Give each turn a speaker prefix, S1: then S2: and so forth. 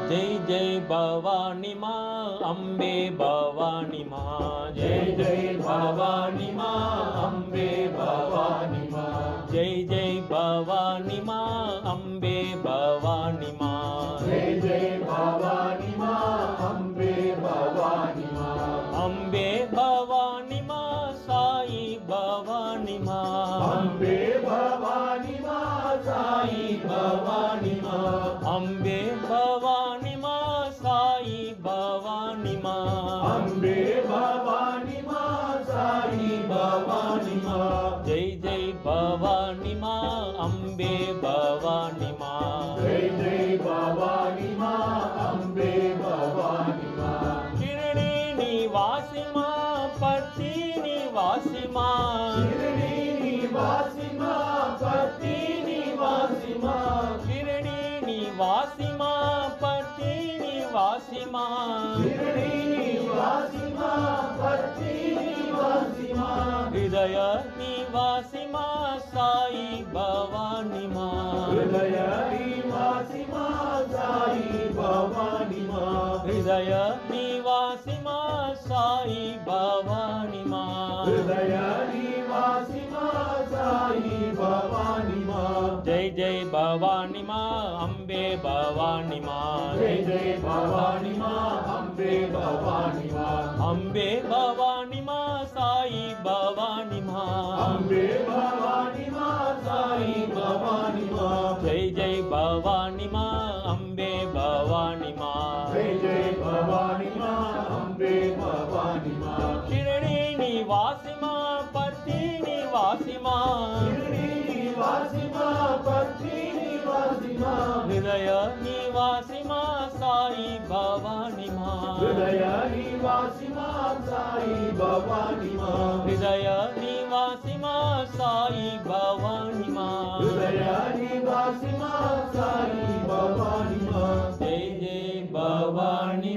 S1: जय जय भवानी माँ अम्बे भवानी माँ।
S2: जय जय भवानी माँ अम्बे भवानी माँ।
S1: जय जय भवानी माँ अम्बे भवानी माँ।
S2: जय जय भवानी माँ अम्बे भवानी माँ।
S1: अम्बे भवानी माँ साई भवानी माँ।
S2: अम्बे भवानी माँ साई भवानी माँ।
S1: अम्बे भवानी माँ साई भवानी माँ।
S2: अम्बे भवानी माँ साई भवानी माँ।
S1: जय जय भवानी माँ अम्बे भवानी माँ।
S2: जय जय भवानी माँ अम्बे भवानी माँ।
S1: शिरडी निवासी माँ पति निवासी माँ।
S2: शिरडी निवासी माँ पति निवासी माँ।
S1: शिरडी निवासी माँ पति निवासी माँ।
S2: शिरडी निवासी माँ पति निवासी माँ।
S1: हृदय निवासी माँ साई भवानी माँ।
S2: हृदय निवासी माँ साई भवानी माँ।
S1: हृदय निवासी माँ साई भवानी माँ।
S2: हृदय निवासी माँ साई भवानी माँ।
S1: जय जय भवानी माँ अम्बे भवानी माँ।
S2: जय जय भवानी माँ अम्बे भवानी माँ।
S1: अम्बे भवानी माँ साई भवानी माँ।
S2: अम्बे भवानी माँ साई भवानी माँ।
S1: जय जय भवानी माँ अम्बे भवानी माँ।
S2: जय जय भवानी माँ अम्बे भवानी माँ।
S1: शिरडी निवासी माँ पति निवासी माँ।
S2: शिरडी निवासी माँ पति निवासी माँ।
S1: हृदय निवासी माँ साई भवानी माँ।
S2: हृदय निवासी माँ साई भवानी माँ।
S1: हृदय निवासी माँ साई भवानी माँ।
S2: हृदय निवासी माँ साई भवानी माँ।
S1: जय जय भवानी